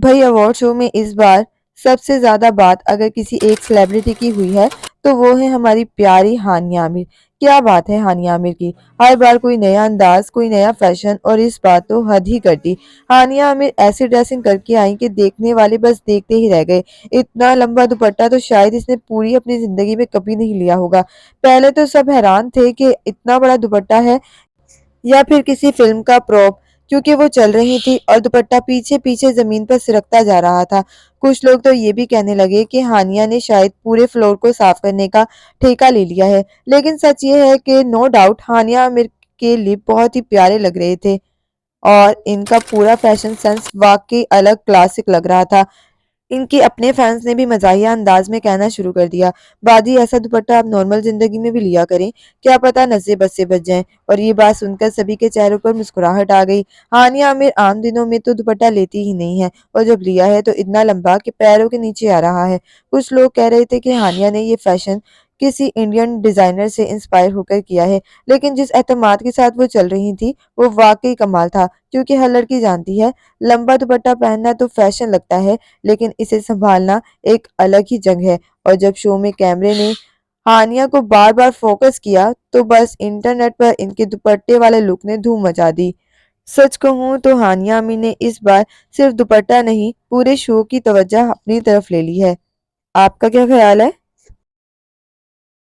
भाई award show में इस बार सबसे ज़्यादा बात अगर किसी एक सेलिब्रिटी की हुई है, तो वो है हमारी प्यारी हानिया आमिर। क्या बात है हानिया आमिर की। हर बार कोई नया अंदाज, कोई नया फैशन और इस बार तो हद ही कर दी। हानिया आमिर ऐसी ड्रेसिंग करके आई कि देखने वाले बस देखते ही रह गए। इतना लंबा दुपट्टा तो शायद इसने पूरी अपनी ज़िंदगी में कभी नहीं लिया होगा। पहले तो सब हैरान थे कि इतना बड़ा दुपट्टा है या फिर किसी फ़िल्म का प्रॉप, क्योंकि वो चल रही थी और दुपट्टा पीछे-पीछे ज़मीन पर सिसकता जा रहा था। कुछ लोग तो ये भी कहने लगे कि हानिया ने शायद पूरे फ्लोर को साफ करने का ठेका ले लिया है। लेकिन सच ये है कि नो डाउट हानिया आमिर के लिप बहुत ही प्यारे लग रहे थे और इनका पूरा फैशन सेंस वाक़ई अलग क्लासिक लग रहा था। इनके अपने फैंस ने भी मज़ाहिया अंदाज में कहना शुरू कर दिया, "बादी ऐसा दुपट्टा आप नॉर्मल ज़िंदगी में भी लिया करें, क्या पता नसें बद से बच जाएँ।" और ये बात सुनकर सभी के चेहरों पर मुस्कुराहट आ गई। हानिया आमिर आम दिनों में तो दुपट्टा लेती ही नहीं है और जब लिया है तो इतना लंबा कि पैरों के नीचे आ रहा है। कुछ लोग कह रहे थे कि हानिया ने ये फैशन किसी इंडियन डिज़ाइनर से इंस्पायर होकर किया है, लेकिन जिस एतमाद के साथ वो चल रही थी, वो वाक़ई कमाल था। क्योंकि हर लड़की जानती है, लंबा दुपट्टा पहनना तो फैशन लगता है, लेकिन इसे संभालना एक अलग ही जंग है। और जब शो में कैमरे ने हानिया को बार-बार फोकस किया, तो बस इंटरनेट पर इनके दुपट्टे वाले लुक ने धूम मचा दी। सच कहूँ तो हानिया आमिर ने इस बार सिर्फ दुपट्टा नहीं, पूरे शो की तवज्जो अपनी तरफ ले ली है। आपका क्या ख्याल है?